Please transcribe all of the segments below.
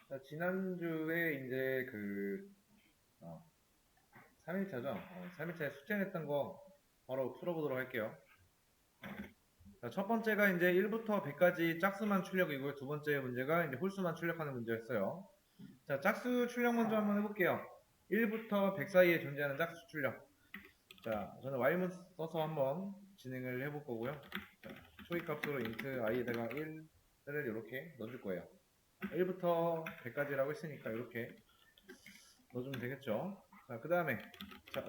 자, 지난주에 이제 3일차죠? 3일차에 숙제했던 거 바로 풀어보도록 할게요. 자, 첫 번째가 이제 1부터 100까지 짝수만 출력이고요. 두 번째 문제가 이제 홀수만 출력하는 문제였어요. 자, 짝수 출력 먼저 한번 해볼게요. 1부터 100 사이에 존재하는 짝수 출력. 자, 저는 y문 써서 한번 진행을 해볼 거고요. 자, 초기값으로 int i에다가 1을 이렇게 넣어줄 거예요. 1부터 100까지라고 했으니까 이렇게 넣어주면 되겠죠. 자, 그 다음에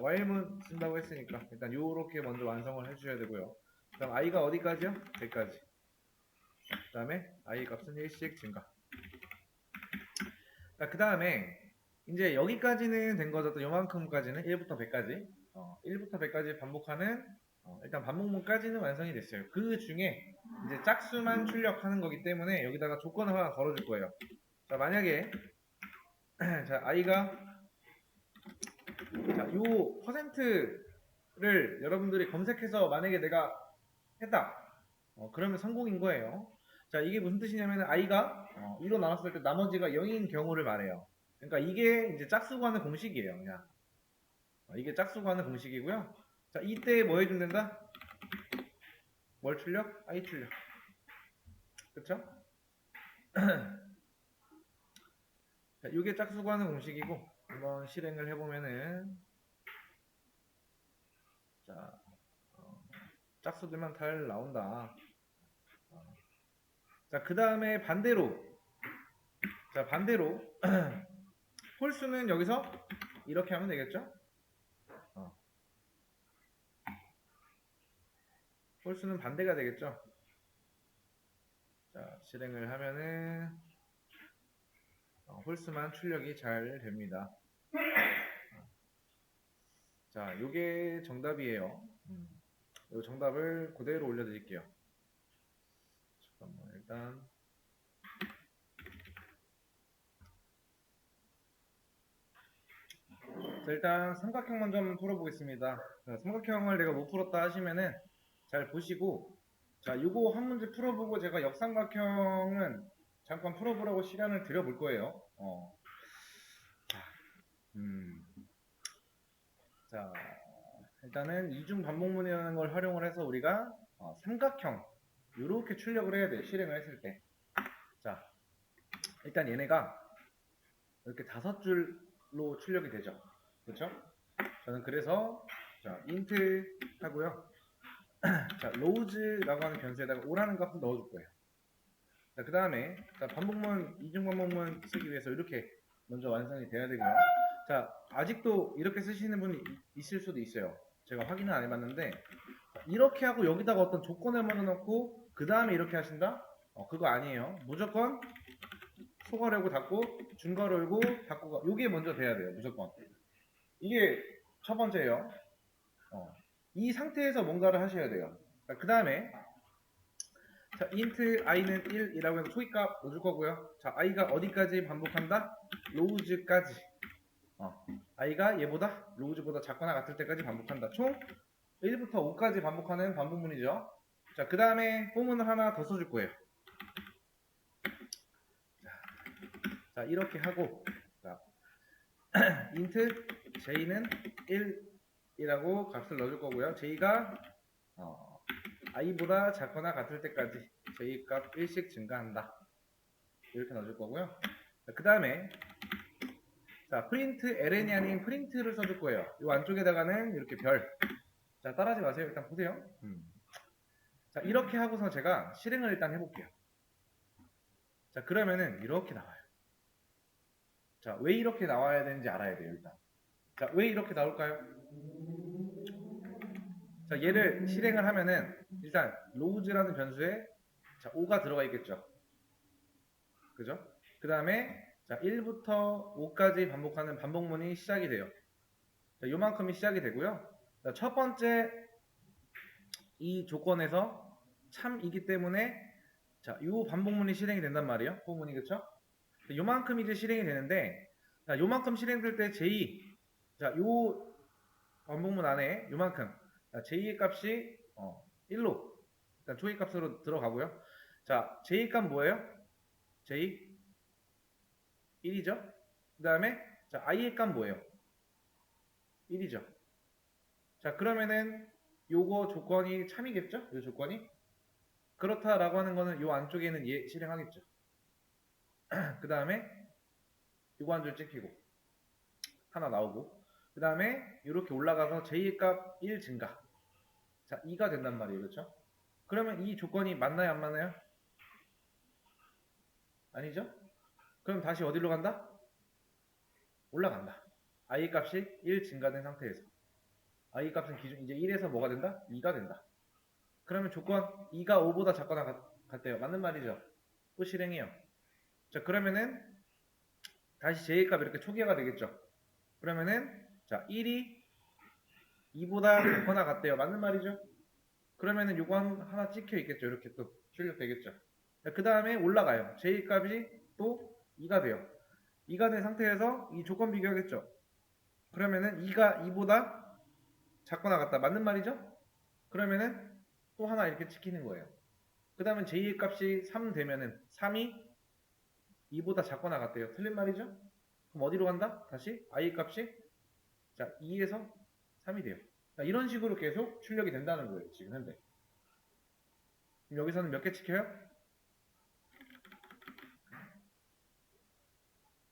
y문 쓴다고 했으니까 일단 요렇게 먼저 완성을 해주셔야 되고요. 그럼 i가 어디까지요? 100까지. 그 다음에 i 값은 1씩 증가. 그 다음에 이제 여기까지는 된 거죠. 또 요만큼까지는 1부터 100까지 1부터 100까지 반복하는 일단 반복문까지는 완성이 됐어요. 그 중에 이제 짝수만 출력하는 거기 때문에 여기다가 조건을 하나 걸어줄 거예요. 자, 만약에 자, i가 자, 요 퍼센트를 여러분들이 검색해서 만약에 내가 했다. 그러면 성공인 거예요. 자, 이게 무슨 뜻이냐면 i가 2로 나눴을 때 나머지가 0인 경우를 말해요. 그러니까 이게 이제 짝수 구하는 공식이에요. 그냥. 이게 짝수 구하는 공식이고요. 자, 이때 뭐 해주면 된다? 뭘 출력? i 출력. 그쵸? 자, 이게 짝수 구하는 공식이고 한번 실행을 해보면은 자, 짝수들만 잘 나온다. 자, 그 다음에 반대로 자, 반대로 홀수는 여기서 이렇게 하면 되겠죠? 홀수는 반대가 되겠죠? 자, 실행을 하면은 홀수만 출력이 잘 됩니다. 자, 요게 정답이에요. 요 정답을 그대로 올려드릴게요. 잠깐만, 일단 자, 일단 삼각형 먼저 한번 풀어보겠습니다. 자, 삼각형을 내가 못 풀었다 하시면은 잘 보시고 자, 요거 한 문제 풀어보고 제가 역삼각형은 잠깐 풀어보라고 시간을 드려볼 거예요. 음, 자, 일단은 이중 반복문이라는 걸 활용을 해서 우리가 삼각형 이렇게 출력을 해야 돼. 실행을 했을 때. 자, 일단 얘네가 이렇게 5줄로 출력이 되죠. 그렇죠? 저는 그래서 자, int 하고요. 자, 로우즈라고 하는 변수에다가 5라는 값을 넣어줄 거예요. 자, 그 다음에 반복문, 이중 반복문 쓰기 위해서 이렇게 먼저 완성이 돼야 되고요. 자, 아직도 이렇게 쓰시는 분이 있을 수도 있어요. 제가 확인은 안 해봤는데 이렇게 하고 여기다가 어떤 조건을 먼저 넣고 그 다음에 이렇게 하신다? 그거 아니에요. 무조건 소괄 열고 닫고 중괄 열고 닫고가 요게 먼저 돼야 돼요. 무조건. 이게 첫 번째예요. 이 상태에서 뭔가를 하셔야 돼요. 그 다음에 자, int i는 1이라고 해서 초기값 넣어줄 거고요. 자, i가 어디까지 반복한다? 로우즈까지. i가 얘보다 로우즈보다 작거나 같을 때까지 반복한다. 총 1부터 5까지 반복하는 반복문이죠. 자, 그 다음에 포문을 하나 더 써줄 거예요. 자, 이렇게 하고 자, int j는 1이라고 값을 넣어줄 거고요. j가 i보다 작거나 같을 때까지 j 값 1씩 증가한다. 이렇게 넣어줄 거고요. 그 다음에 자, 프린트 ln이 아닌 프린트를 써줄 거예요. 이 안쪽에다가는 이렇게 별. 자, 따라하지 마세요. 일단 보세요. 자, 이렇게 하고서 제가 실행을 일단 해볼게요. 자, 그러면은 이렇게 나와요. 자, 왜 이렇게 나와야 되는지 알아야 돼요, 일단. 자, 왜 이렇게 나올까요? 자, 얘를 실행을 하면은 일단 로우즈라는 변수에 자, 5가 들어가 있겠죠. 그죠? 그 다음에 자, 1부터 5까지 반복하는 반복문이 시작이 돼요. 자, 요만큼이 시작이 되고요. 자, 첫 번째 이 조건에서 참이기 때문에 자, 요 반복문이 실행이 된단 말이에요. 포문이 그쵸? 요만큼 이제 실행이 되는데 자, 요만큼 실행될 때 j 자, 요 반복문 안에 요만큼 자, j의 값이 1로 일단 초기 값으로 들어가고요. 자, j 값 뭐예요? j 1이죠. 그 다음에 자 i의 값 뭐예요? 1이죠. 자 그러면은 요거 조건이 참이겠죠? 요 조건이 그렇다라고 하는 거는 요 안쪽에는 얘 실행하겠죠. 그 다음에 요거 한 줄 찍히고 하나 나오고 그 다음에 이렇게 올라가서 j의 값 1 증가 자 2가 된단 말이에요. 그렇죠? 그러면 이 조건이 맞나요 안 맞나요? 아니죠? 그럼 다시 어디로 간다? 올라간다. i 값이 1 증가된 상태에서 i 값은 기준 이제 1에서 뭐가 된다? 2가 된다. 그러면 조건 2가 5보다 작거나 같대요. 맞는 말이죠? 또 실행해요. 자 그러면은 다시 j의 값 이렇게 초기화가 되겠죠. 그러면은 자 1이 2보다 작거나 같대요. 맞는 말이죠? 그러면은 요거 하나 찍혀 있겠죠. 이렇게 또 출력되겠죠. 그 다음에 올라가요. j 값이 또 2가 돼요. 2가 된 상태에서 이 조건 비교하겠죠. 그러면은 2가 2보다 작거나 같다. 맞는 말이죠? 그러면은 또 하나 이렇게 찍히는 거예요. 그 다음에 j의 값이 3 되면은 3이 2보다 작거나 같대요. 틀린 말이죠? 그럼 어디로 간다? 다시 i 값이 자 2에서 3이 돼요. 자, 이런 식으로 계속 출력이 된다는 거예요. 지금 현재. 그럼 여기서는 몇 개 찍혀요?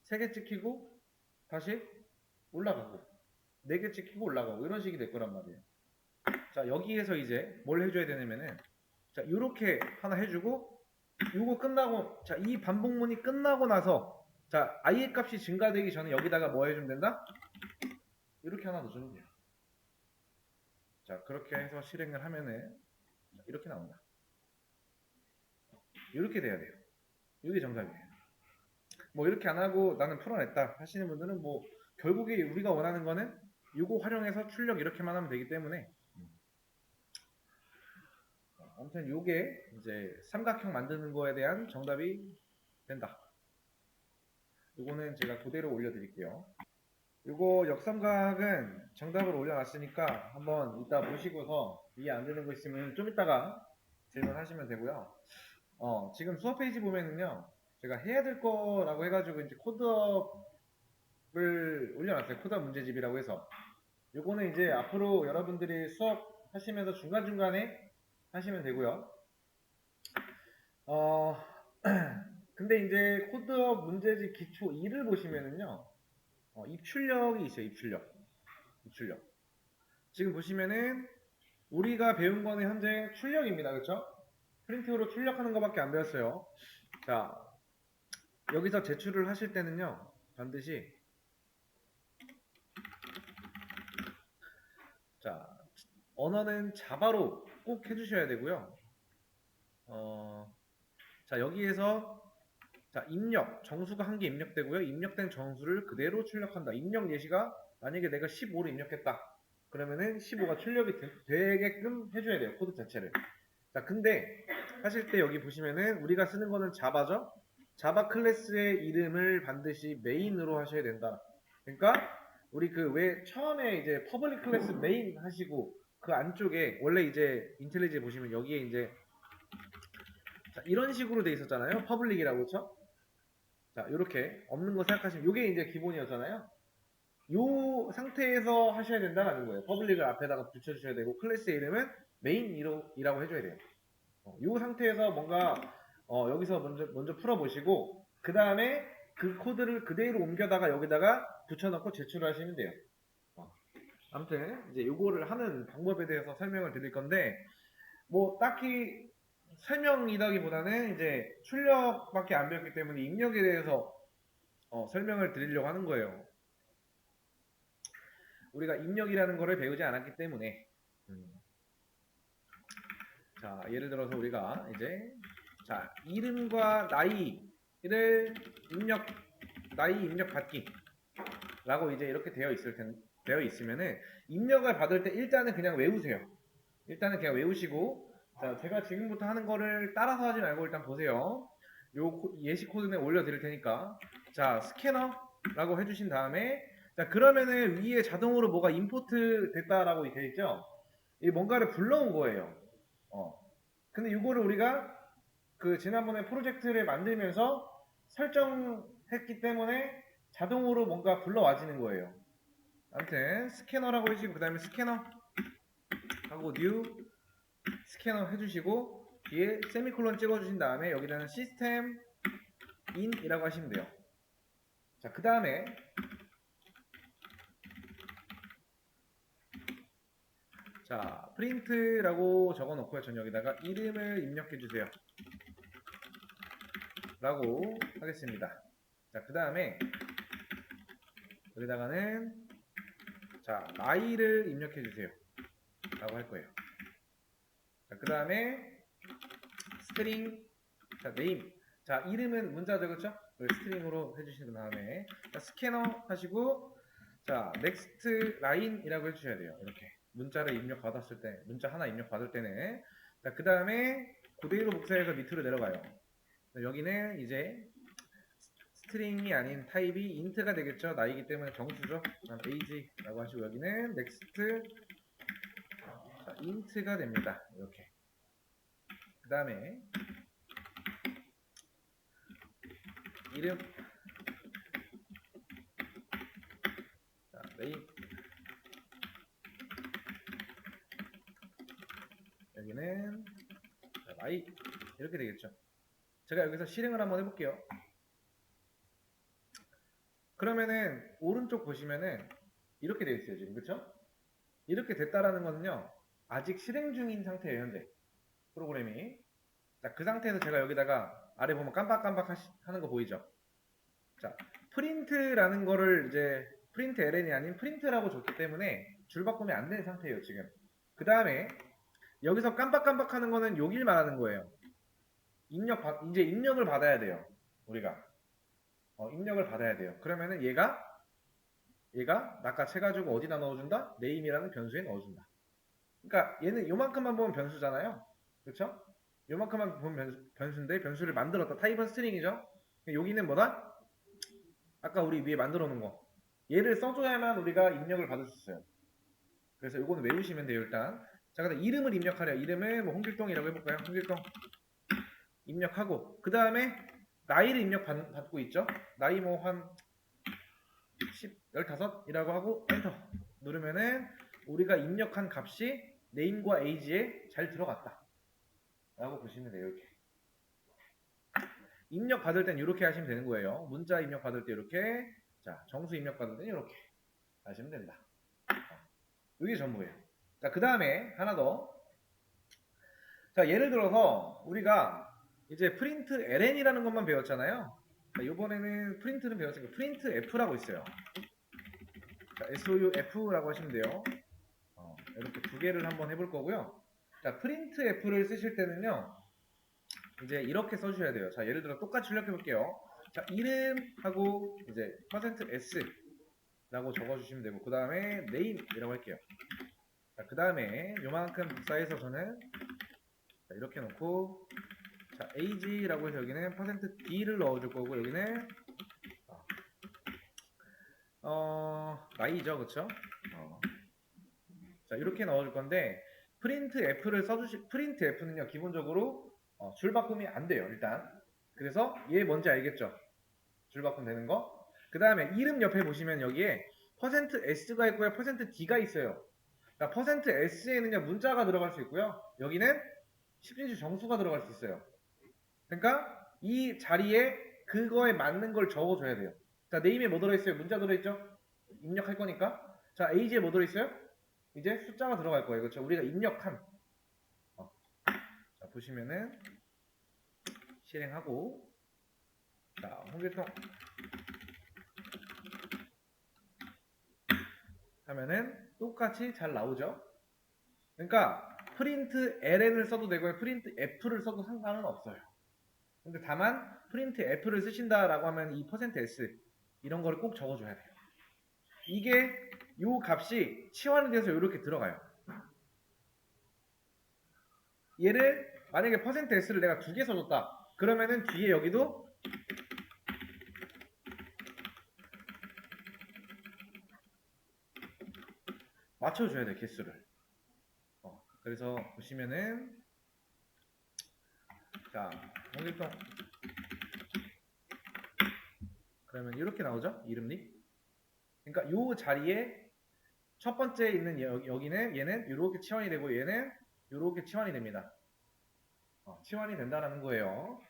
3개 찍히고 다시 올라가고 4개 찍히고 올라가고 이런 식이 될 거란 말이에요. 자 여기에서 이제 뭘 해줘야 되냐면은 자 요렇게 하나 해주고 요거 끝나고 자 이 반복문이 끝나고 나서 자 i의 값이 증가되기 전에 여기다가 뭐 해주면 된다? 이렇게 하나 넣어주면 돼요. 자 그렇게 해서 실행을 하면은 이렇게 나온다. 이렇게 돼야 돼요. 이게 정답이에요. 뭐 이렇게 안 하고 나는 풀어냈다 하시는 분들은 뭐 결국에 우리가 원하는 거는 이거 활용해서 출력 이렇게만 하면 되기 때문에 아무튼 요게 이제 삼각형 만드는 거에 대한 정답이 된다. 요거는 제가 그대로 올려드릴게요. 요거 역삼각은 정답을 올려놨으니까 한번 이따 보시고서 이해 안 되는 거 있으면 좀 이따가 질문하시면 되고요. 지금 수업 페이지 보면은요 제가 해야 될 거라고 해가지고 이제 코드업을 올려놨어요. 코드업 문제집이라고 해서 요거는 이제 앞으로 여러분들이 수업 하시면서 중간중간에 하시면 되고요. 근데 이제 코드업 문제집 기초 2를 보시면은요 입출력이 있어요. 입출력 지금 보시면은 우리가 배운 거는 현재 출력입니다. 그렇죠? 프린트로 출력하는 것밖에 안 배웠어요. 자 여기서 제출을 하실 때는요 반드시 자 언어는 자바로 꼭 해주셔야 되고요. 자 여기에서 자 입력 정수가 한 개 입력되고요. 입력된 정수를 그대로 출력한다. 입력 예시가 만약에 내가 15를 입력했다. 그러면은 15가 출력이 되게끔 해줘야 돼요. 코드 자체를. 자 근데 하실 때 여기 보시면은 우리가 쓰는 거는 자바죠. 자바 클래스의 이름을 반드시 메인으로 하셔야 된다. 그러니까 우리 그 왜 처음에 이제 퍼블릭 클래스 메인 하시고 그 안쪽에 원래 이제 인텔리지 보시면 여기에 이제 자, 이런 식으로 돼 있었잖아요. 퍼블릭이라고 그렇죠? 자 이렇게 없는 거 생각하시면 이게 이제 기본이었잖아요. 이 상태에서 하셔야 된다는 거예요. 퍼블릭을 앞에다가 붙여주셔야 되고 클래스 이름은 메인이라고 해줘야 돼요. 이 상태에서 뭔가 여기서 먼저 풀어보시고 그 다음에 그 코드를 그대로 옮겨다가 여기다가 붙여넣고 제출을 하시면 돼요. 아무튼 이제 이거를 하는 방법에 대해서 설명을 드릴 건데 뭐 딱히 설명이라기보다는 이제 출력밖에 안 배웠기 때문에 입력에 대해서 설명을 드리려고 하는 거예요. 우리가 입력이라는 거를 배우지 않았기 때문에 자 예를 들어서 우리가 이제 자 이름과 나이를 나이 입력 받기 라고 이제 이렇게 되어 있으면은 입력을 받을 때 일단은 그냥 외우세요. 일단은 그냥 외우시고 자 제가 지금부터 하는 거를 따라서 하지 말고 일단 보세요. 요 예시 코드에 올려드릴 테니까 자 스캐너라고 해주신 다음에 자 그러면은 위에 자동으로 뭐가 임포트 됐다라고 되어 있죠. 이 뭔가를 불러온 거예요. 근데 이거를 우리가 그 지난번에 프로젝트를 만들면서 했기 때문에 자동으로 뭔가 불러와지는 거예요. 아무튼 스캐너라고 해주시고 그 다음에 스캐너 하고 뉴 스캐너 해주시고 뒤에 세미콜론 찍어주신 다음에 여기다는 시스템 인이라고 하시면 돼요. 자, 그 다음에 자 프린트라고 적어 놓고요. 전 여기다가 이름을 입력해 주세요 라고 하겠습니다. 자, 그 다음에 여기다가는 자 나이를 입력해 주세요 라고 할 거예요. 자, 그 다음에 스트링 자 네임 자 이름은 문자죠, 그렇죠? 스트링으로 해주신 다음에 자, 스캐너 하시고 자 넥스트 라인이라고 해주셔야 돼요. 이렇게 문자를 입력 받았을 때 문자 하나 입력 받을 때는 자 그 다음에 그대로 복사해서 밑으로 내려가요. 여기는 이제 스트링이 아닌 타입이 인트가 되겠죠. 나이기 때문에 정수죠. age라고 하시고 여기는 넥스트 인트가 됩니다. 이렇게 그 다음에 이름 자, 네임 여기는 자, 나이 이렇게 되겠죠. 제가 여기서 실행을 한번 해볼게요. 그러면은 오른쪽 보시면은 이렇게 되어 있어요 지금, 그쵸? 이렇게 됐다라는 거는요 아직 실행 중인 상태예요 현재 프로그램이. 자, 그 상태에서 제가 여기다가 아래 보면 깜빡깜빡 하는 거 보이죠? 자, 프린트라는 거를 이제 프린트 ln이 아닌 프린트라고 줬기 때문에 줄바꿈이 안 된 상태예요 지금. 그 다음에 여기서 깜빡깜빡 하는 거는 여길 말하는 거예요. 이제 입력을 받아야 돼요 우리가. 입력을 받아야 돼요. 그러면은 얘가 낚아채가지고 어디다 넣어준다? name이라는 변수에 넣어준다. 그러니까 얘는 요만큼만 보면 변수잖아요. 그렇죠? 요만큼만 보면 변수인데 변수를 만들었다. 타입은 스트링이죠. 여기는 뭐다? 아까 우리 위에 만들어 놓은 거. 얘를 써줘야만 우리가 입력을 받을 수 있어요. 그래서 요거는 외우시면 돼요 일단. 자, 그다음 이름을 입력하려. 이름을 뭐 홍길동이라고 해볼까요? 홍길동 입력하고 그 다음에 나이를 입력받고 있죠. 나이 뭐 한 15이라고 하고 엔터 누르면은 우리가 입력한 값이 name과 age에 잘 들어갔다 라고 보시면 돼요. 이렇게 입력 받을 땐 이렇게 하시면 되는 거예요. 문자 입력 받을 때 이렇게, 자 정수 입력 받을 땐 이렇게 하시면 된다. 이게 전부예요. 자, 그 다음에 하나 더. 자, 예를 들어서 우리가 이제 프린트 ln이라는 것만 배웠잖아요. 자, 이번에는 프린트는 배웠으니까 프린트 f라고 있어요. 자, souf라고 하시면 돼요. 이렇게 두 개를 한번 해볼 거고요. 자, 프린트 f를 쓰실 때는요 이제 이렇게 써주셔야 돼요. 자, 예를 들어 똑같이 출력해 볼게요. 자, 이름하고 이제 %s 라고 적어주시면 되고 그 다음에 name이라고 할게요. 자, 그 다음에 요만큼 복사해서 저는 자, 이렇게 놓고 자, age라고 해서 여기는 %d를 넣어줄 거고 여기는 나이죠, 그쵸? 자, 이렇게 넣어줄 건데 프린트 f는요 기본적으로 줄바꿈이 안 돼요 일단. 그래서 얘 뭔지 알겠죠? 줄바꿈 되는 거. 그 다음에 이름 옆에 보시면 여기에 %s가 있고요 %d가 있어요. 그러니까 %s에는요 문자가 들어갈 수 있고요 여기는 10진수 정수가 들어갈 수 있어요. 그러니까 이 자리에 그거에 맞는 걸 적어줘야 돼요. 자, 네임에 뭐 들어있어요? 문자 들어있죠? 입력할 거니까. 자, age에 뭐 들어있어요? 이제 숫자가 들어갈 거예요. 그렇죠? 우리가 입력한. 자, 보시면은 실행하고 자, 홍길동 하면은 똑같이 잘 나오죠? 그러니까 프린트 ln을 써도 되고요. 프린트 f를 써도 상관은 없어요. 근데 다만 프린트 f를 쓰신다라고 하면 이 %s 이런 거를 꼭 적어줘야 돼요. 이게 요 값이 치환이 돼서 이렇게 들어가요. 얘를 만약에 %s를 내가 두 개 써줬다. 그러면은 뒤에 여기도 맞춰줘야 돼 개수를. 그래서 보시면은 자 홍길동 그러면 이렇게 나오죠? 이름리. 그러니까 요 자리에 첫 번째 있는 여기는 얘는 이렇게 치환이 되고 얘는 이렇게 치환이 됩니다. 치환이 된다는 거예요.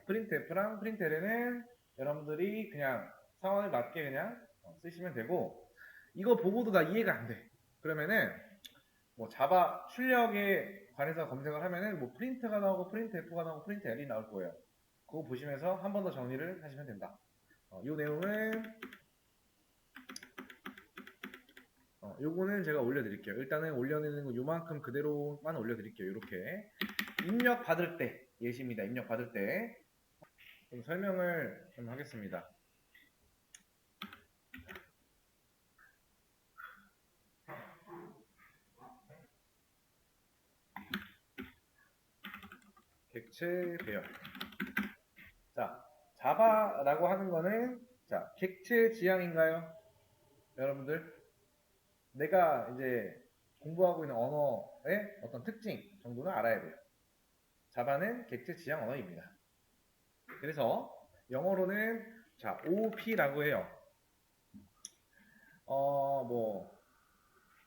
프린트 F랑 프린트 L은 여러분들이 그냥 상황에 맞게 그냥 쓰시면 되고, 이거 보고도 나 이해가 안 돼. 그러면은 뭐 자바 출력에 관해서 검색을 하면은 뭐 프린트가 나오고 프린트 F가 나오고 프린트 L이 나올 거예요. 그거 보시면서 한 번 더 정리를 하시면 된다. 이 내용은 요거는 제가 올려드릴게요. 일단은 올려내는 거 요만큼 그대로만 올려드릴게요. 이렇게 입력 받을 때 예시입니다. 입력 받을 때 좀 설명을 좀 하겠습니다. 객체 배열. 자, 자바라고 하는 거는 자 객체 지향인가요? 여러분들 내가 이제 공부하고 있는 언어의 어떤 특징 정도는 알아야 돼요. 자바는 객체 지향 언어입니다. 그래서 영어로는 자 OOP라고 해요. 뭐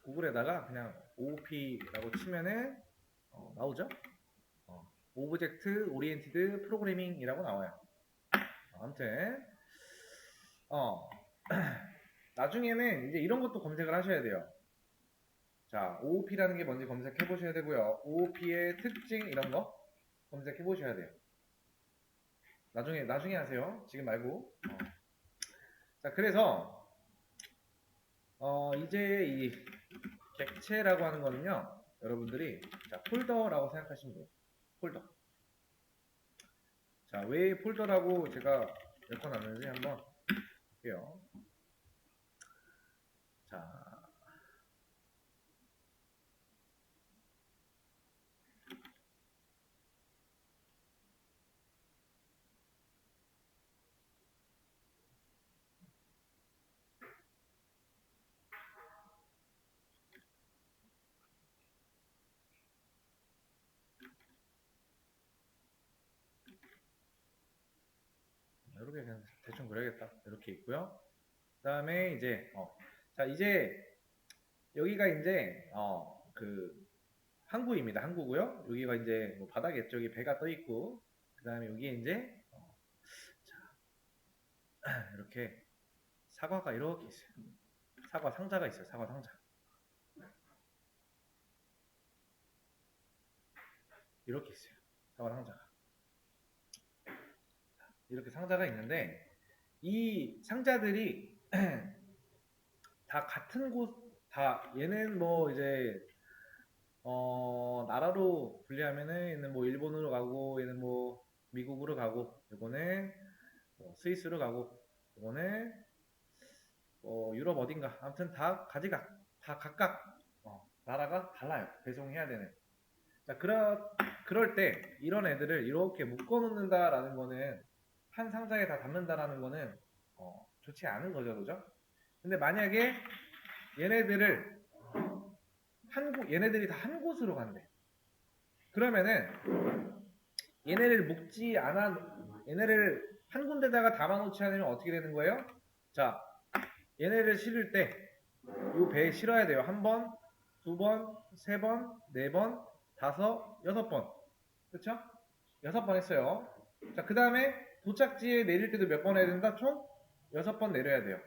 구글에다가 그냥 OOP라고 치면은 나오죠? 오브젝트 오리엔티드 프로그래밍이라고 나와요. 아무튼 나중에는 이제 이런 것도 검색을 하셔야 돼요. 자, OOP라는 게 뭔지 검색해 보셔야 되고요. OOP의 특징 이런 거 검색해 보셔야 돼요. 나중에 하세요. 지금 말고. 자, 그래서 이제 이 객체라고 하는 거는요. 여러분들이 자, 폴더라고 생각하시면 돼요. 폴더. 자, 왜 폴더라고 제가 엮어놨는지 한번 볼게요. 자, 이렇게 그냥 대충 그려야겠다. 이렇게 있고요. 그 다음에 이제 자 이제 여기가 이제 그 항구입니다. 항구고요. 여기가 이제 뭐 바닥이겠죠. 여기 배가 떠 있고 그 다음에 여기에 이제 자, 이렇게 사과가 이렇게 있어요. 사과 상자가 있어요. 사과 상자. 이렇게 있어요. 사과 상자가. 이렇게 상자가 있는데 이 상자들이 다 같은 곳, 다 얘는 뭐 이제 나라로 분리하면은 얘는 뭐 일본으로 가고 얘는 뭐 미국으로 가고 이거는 뭐 스위스로 가고 이거는 유럽 어딘가 아무튼 다 가지각 다 각각 나라가 달라요. 배송해야 되는. 자 그럴 때 이런 애들을 이렇게 묶어 놓는다라는 거는 한 상자에 다 담는다라는 거는 좋지 않은 거죠, 그죠? 근데 만약에 얘네들을 얘네들이 다 한 곳으로 간대. 그러면은 얘네를 한 군데다가 담아놓지 않으면 어떻게 되는 거예요? 자, 얘네를 실을 때 이 배에 실어야 돼요. 한 번, 두 번, 세 번, 네 번, 다섯, 여섯 번. 그쵸? 여섯 번 했어요. 자, 그 다음에 도착지에 내릴 때도 몇 번 해야 된다? 총 여섯 번 내려야 돼요.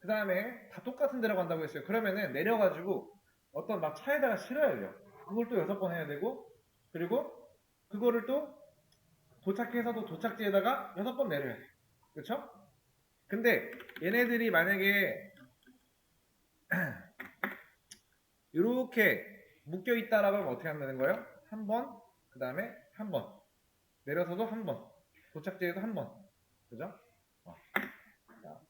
그 다음에 다 똑같은 데로 간다고 했어요. 그러면은 내려가지고 어떤 막 차에다가 실어야 돼요. 그걸 또 여섯 번 해야 되고, 그리고 그거를 또 도착해서도 도착지에다가 여섯 번 내려야 돼요. 그쵸? 근데 얘네들이 만약에 이렇게 묶여 있다라고 하면 어떻게 하면 거예요? 한 번, 그 다음에 한 번, 내려서도 한 번, 도착지에도 한 번, 그죠? 자,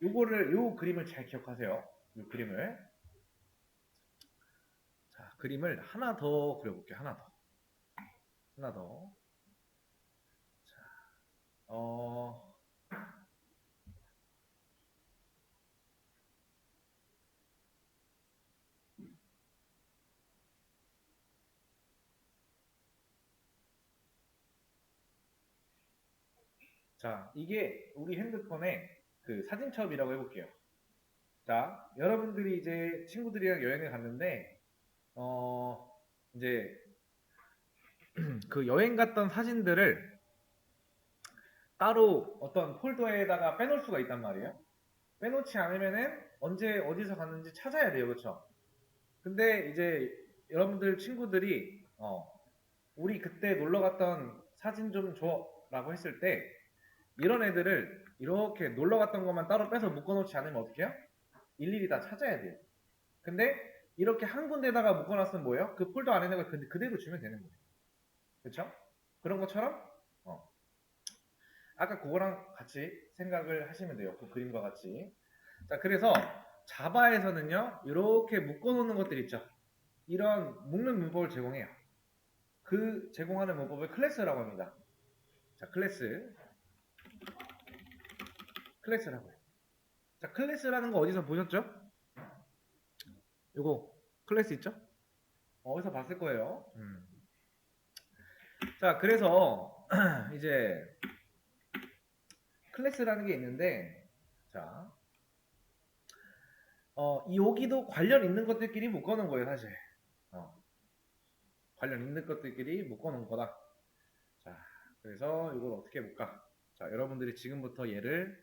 요 그림을 잘 기억하세요. 요 그림을. 자, 그림을 하나 더 그려볼게요. 하나 더. 하나 더. 자, 자, 이게 우리 핸드폰에 그 사진첩이라고 해볼게요. 자, 여러분들이 이제 친구들이랑 여행을 갔는데, 이제 그 여행 갔던 사진들을 따로 어떤 폴더에다가 빼놓을 수가 있단 말이에요. 빼놓지 않으면은 언제 어디서 갔는지 찾아야 돼요. 그쵸? 근데 이제 여러분들 친구들이, 우리 그때 놀러 갔던 사진 좀 줘 라고 했을 때, 이런 애들을 이렇게 놀러 갔던 것만 따로 빼서 묶어놓지 않으면 어떻게 해요? 일일이 다 찾아야 돼요. 근데 이렇게 한 군데다가 묶어놨으면 뭐예요? 그 폴더 안에 있는 걸 그대로 주면 되는 거예요. 그쵸? 그런 것처럼 어, 아까 그거랑 같이 생각을 하시면 돼요. 그 그림과 같이. 자, 그래서 자바에서는요, 이렇게 묶어놓는 것들 있죠. 이런 묶는 문법을 제공해요. 그 제공하는 문법을 클래스라고 합니다. 자, 클래스라고 해요. 자, 클래스라는 거 어디서 보셨죠? 요거 클래스 있죠? 어디서 봤을 거예요. 자, 그래서 이제 클래스라는 게 있는데, 자, 여기도 관련 있는 것들끼리 묶어놓은 거예요, 사실. 관련 있는 것들끼리 묶어놓은 거다. 자, 그래서 이걸 어떻게 해볼까? 자, 여러분들이 지금부터 얘를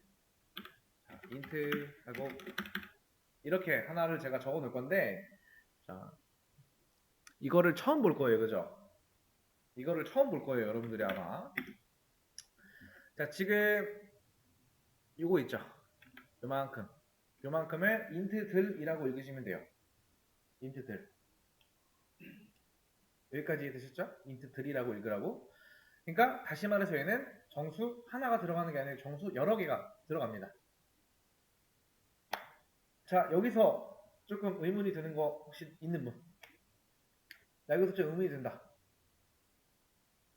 인트 하고 이렇게 하나를 제가 적어 놓을 건데, 자, 이거를 처음 볼 거예요, 그죠? 이거를 처음 볼 거예요, 여러분들이 아마. 자, 지금 이거 있죠? 요만큼을 int들이라고 읽으시면 돼요. int들. 여기까지 이해되셨죠? int들이라고 읽으라고. 그러니까 다시 말해서 얘는 정수 하나가 들어가는 게 아니라 정수 여러 개가 들어갑니다. 자, 여기서 조금 의문이 드는 거 혹시 있는 분? 나 여기서 좀 의문이 든다.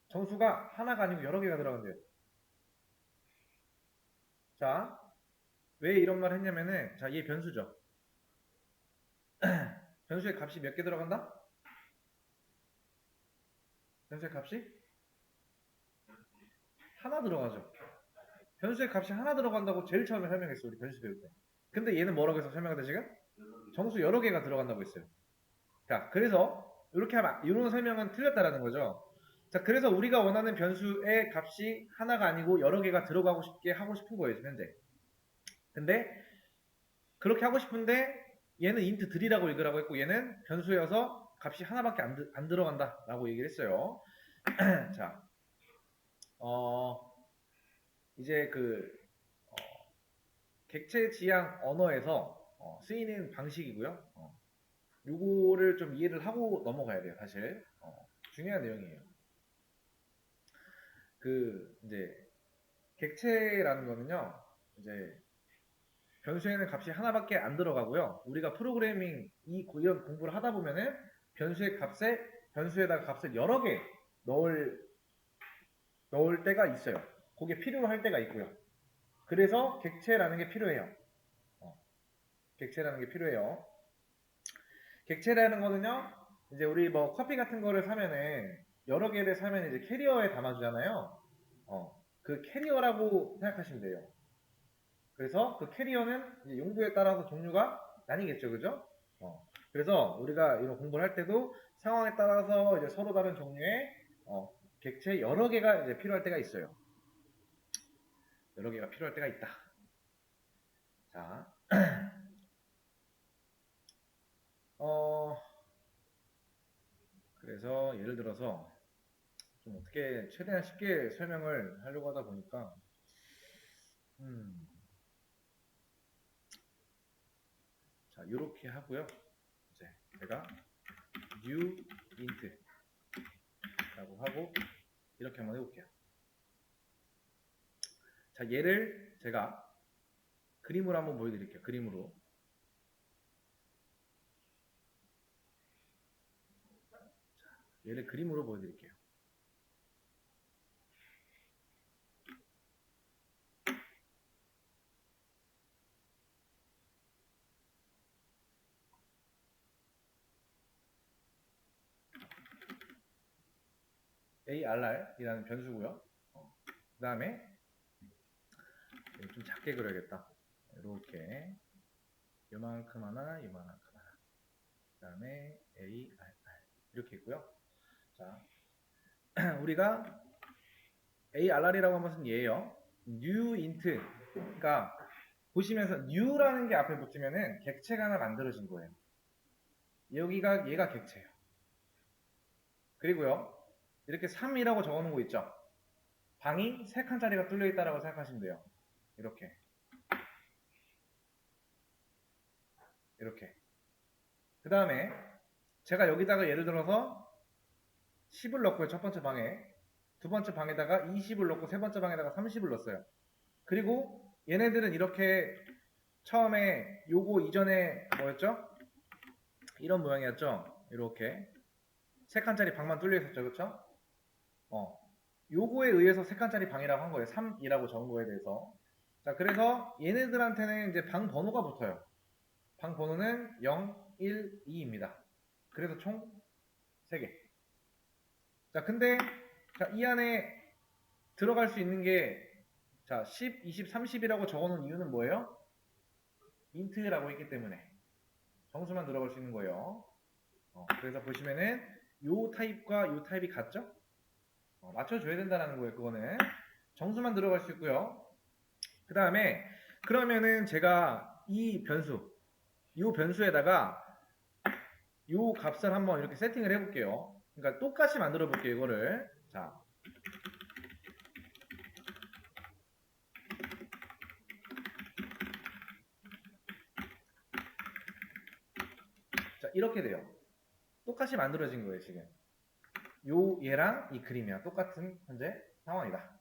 정수가 하나가 아니고 여러 개가 들어간대요. 자, 왜 이런 말 했냐면은, 자, 얘 변수죠. 변수의 값이 몇 개 들어간다? 변수의 값이 하나 들어가죠. 변수의 값이 하나 들어간다고 제일 처음에 설명했어, 우리 변수 배울 때. 근데 얘는 뭐라고 해서 설명하다 지금? 정수 여러 개가 들어간다고 했어요. 자, 그래서 이렇게 하면 이런 설명은 틀렸다라는 거죠. 자, 그래서 우리가 원하는 변수의 값이 하나가 아니고 여러 개가 들어가고 싶게 하고 싶은 거예요, 지금 현재. 근데 그렇게 하고 싶은데 얘는 int들이라고 읽으라고 했고 얘는 변수여서 값이 하나밖에 안 들어간다라고 얘기를 했어요. 자, 이제 그 객체 지향 언어에서 쓰이는 방식이고요. 요거를 좀 이해를 하고 넘어가야 돼요, 사실. 중요한 내용이에요. 그 이제 객체라는 거는요, 이제 변수에는 값이 하나밖에 안 들어가고요. 우리가 프로그래밍 이런 공부를 하다 보면은 변수에다가 값을 여러 개 넣을 때가 있어요. 그게 필요할 때가 있고요. 그래서 객체라는 게 필요해요. 객체라는 게 필요해요. 객체라는 거는요, 이제 우리 뭐 커피 같은 거를 사면은 여러 개를 사면 이제 캐리어에 담아주잖아요. 그 캐리어라고 생각하시면 돼요. 그래서 그 캐리어는 이제 용도에 따라서 종류가 나뉘겠죠, 그죠? 그래서 우리가 이런 공부를 할 때도 상황에 따라서 이제 서로 다른 종류의 객체 여러 개가 이제 필요할 때가 있어요. 여러 개가 필요할 때가 있다. 자, 그래서 예를 들어서 좀 어떻게 최대한 쉽게 설명을 하려고 하다 보니까 자, 이렇게 하고요. 이제 제가 new int 라고 하고 이렇게 한번 해볼게요. 자, 얘를 제가 그림으로 한번 보여드릴게요. 그림으로. 얘를 그림으로 보여드릴게요. arr이라는 변수고요. 그 다음에 좀 작게 그려야겠다. 이렇게 요만큼 하나, 요만큼 하나. 그 다음에 ARR 이렇게 있고요. 자, 우리가 ARR이라고 한 것은 얘예요. new int. 그러니까 보시면서 new라는 게 앞에 붙으면은 객체가 하나 만들어진 거예요. 여기가 얘가 객체예요. 그리고요, 이렇게 3이라고 적어놓은 거 있죠? 방이 3칸짜리가 뚫려 있다라고 생각하시면 돼요. 이렇게. 이렇게. 그 다음에 제가 여기다가 예를 들어서 10을 넣고요. 첫 번째 방에. 두 번째 방에다가 20을 넣고 세 번째 방에다가 30을 넣었어요. 그리고 얘네들은 이렇게 처음에 요거 이전에 뭐였죠? 이런 모양이었죠? 이렇게 3칸짜리 방만 뚫려 있었죠. 그쵸? 요거에 의해서 3칸짜리 방이라고 한 거예요. 3이라고 적은 거에 대해서. 자, 그래서 얘네들한테는 이제 방 번호가 붙어요. 방 번호는 0, 1, 2입니다. 그래서 총 3개. 자, 근데 자, 이 안에 들어갈 수 있는 게 자, 10, 20, 30이라고 적어놓은 이유는 뭐예요? 인트라고 했기 때문에 정수만 들어갈 수 있는 거예요. 그래서 보시면은 요 타입과 요 타입이 같죠? 맞춰줘야 된다는 거예요. 그거는 정수만 들어갈 수 있고요. 그 다음에 그러면은 제가 이 변수, 요 변수에다가 요 값을 한번 이렇게 세팅을 해볼게요. 그러니까 똑같이 만들어 볼게요. 이거를 자, 이렇게 돼요. 똑같이 만들어진 거예요. 지금 요 얘랑 이 그림이랑 똑같은 현재 상황이다.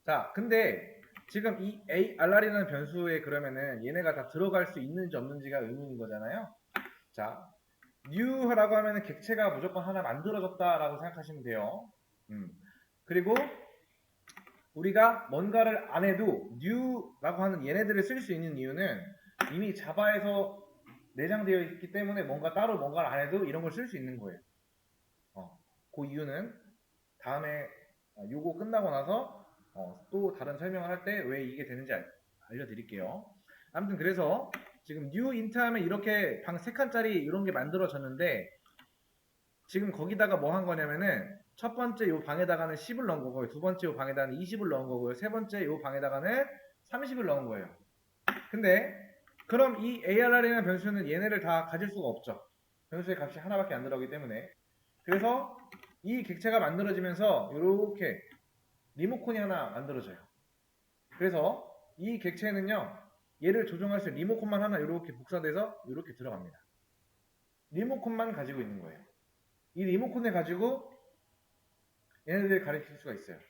자, 근데 지금 이 ARR이라는 변수에 그러면은 얘네가 다 들어갈 수 있는지 없는지가 의문인 거잖아요. 자, new라고 하면은 객체가 무조건 하나 만들어졌다라고 생각하시면 돼요. 그리고 우리가 뭔가를 안 해도 new라고 하는 얘네들을 쓸 수 있는 이유는 이미 자바에서 내장되어 있기 때문에 뭔가 따로 뭔가를 안 해도 이런 걸 쓸 수 있는 거예요. 그 이유는 다음에 요거 끝나고 나서 또 다른 설명을 할 때 왜 이게 되는지 알려드릴게요. 아무튼 그래서 지금 new int 하면 이렇게 방 3칸짜리 이런 게 만들어졌는데 지금 거기다가 뭐 한 거냐면은 첫 번째 요 방에다가는 10을 넣은 거고요. 두 번째 요 방에다가는 20을 넣은 거고요. 세 번째 요 방에다가는 30을 넣은 거예요. 근데 그럼 이 ARR이라는 변수는 얘네를 다 가질 수가 없죠. 변수의 값이 하나밖에 안 들어가기 때문에. 그래서 이 객체가 만들어지면서 이렇게 리모컨이 하나 만들어져요. 그래서 이 객체는요, 얘를 조정할 수 있는 리모컨만 하나 이렇게 복사돼서 이렇게 들어갑니다. 리모컨만 가지고 있는 거예요. 이 리모컨을 가지고 얘네들을 가리킬 수가 있어요.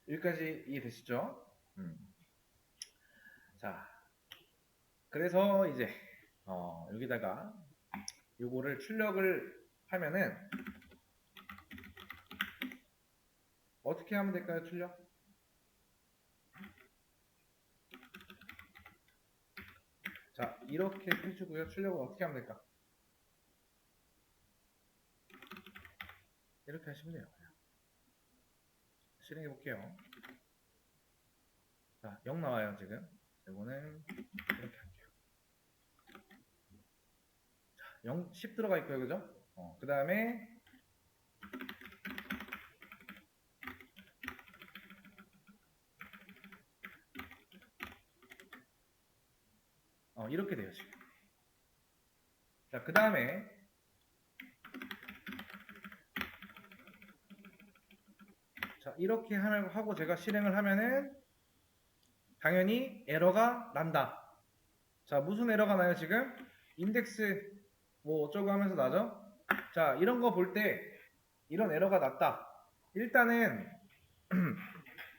여기까지 이해되시죠? 자, 그래서 이제 여기다가 요거를 출력을 하면은 어떻게 하면 될까요? 출력? 자, 이렇게 해주고요. 출력을 어떻게 하면 될까? 이렇게 하시면 돼요. 실행해 볼게요. 자, 0 나와요, 지금. 이거는 이렇게 할게요. 자, 0, 10 들어가 있고요, 그죠? 그 다음에 이렇게 돼요, 지금. 자, 그 다음에 자, 이렇게 하고 제가 실행을 하면은 당연히 에러가 난다. 자, 무슨 에러가 나요, 지금? 인덱스 뭐 어쩌고 하면서 나죠? 자, 이런 거 볼 때 이런 에러가 났다. 일단은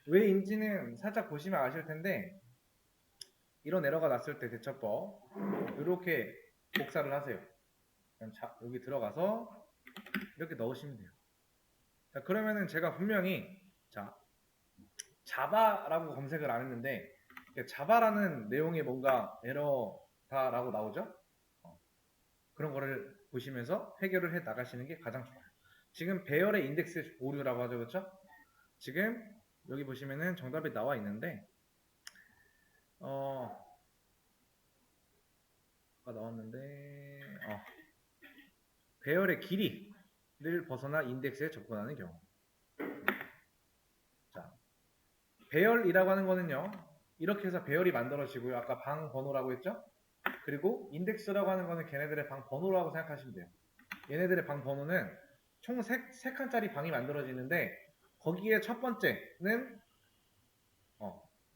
왜인지는 살짝 보시면 아실 텐데 이런 에러가 났을 때 대처법 이렇게 복사를 하세요. 자, 여기 들어가서 이렇게 넣으시면 돼요. 자, 그러면은 제가 분명히 자, 자바라고 검색을 안 했는데 자바라는 내용의 뭔가 에러다라고 나오죠? 그런 거를 보시면서 해결을 해 나가시는 게 가장 좋아요. 지금 배열의 인덱스 오류라고 하죠, 그렇죠? 지금 여기 보시면은 정답이 나와 있는데 나왔는데 배열의 길이를 벗어나 인덱스에 접근하는 경우. 자, 배열이라고 하는 거는요. 이렇게 해서 배열이 만들어지고요. 아까 방 번호라고 했죠? 그리고 인덱스라고 하는 거는 걔네들의 방 번호라고 생각하시면 돼요. 얘네들의 방 번호는 총 3칸짜리 방이 만들어지는데 거기에 첫 번째는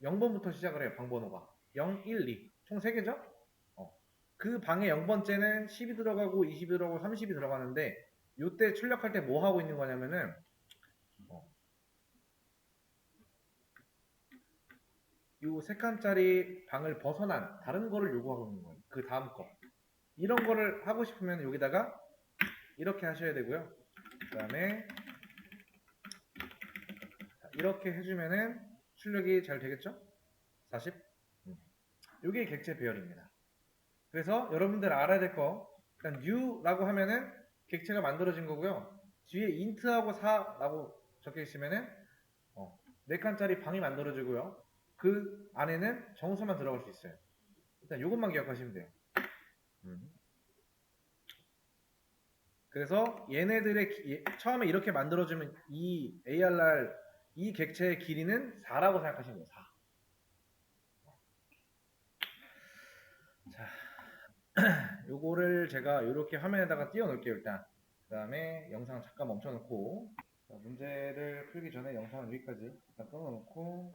0번부터 시작을 해요. 방 번호가 0, 1, 2 총 3개죠? 그 방의 0번째는 10이 들어가고 20이 들어가고 30이 들어가는데 이때 출력할 때 뭐 하고 있는 거냐면은 이 3칸짜리 방을 벗어난 다른 거를 요구하고 있는 거예요. 그 다음 거. 이런 거를 하고 싶으면 여기다가 이렇게 하셔야 되고요. 그 다음에 이렇게 해주면은 출력이 잘 되겠죠? 40? 이게 객체 배열입니다. 그래서 여러분들 알아야 될 거, 일단 new라고 하면은 객체가 만들어진 거고요. 뒤에 int하고 4라고 적혀 있으면은 4칸짜리 방이 만들어지고요. 그 안에는 정수만 들어갈 수 있어요. 일단 이것만 기억하시면 돼요. 그래서 얘네들의 처음에 이렇게 만들어주면 이 ARR 이 객체의 길이는 4라고 생각하시면 돼요. 4. 자, 요거를 제가 이렇게 화면에다가 띄워 놓을게요. 일단 그 다음에 영상 잠깐 멈춰 놓고 문제를 풀기 전에 영상은 여기까지 일단 끊어 놓고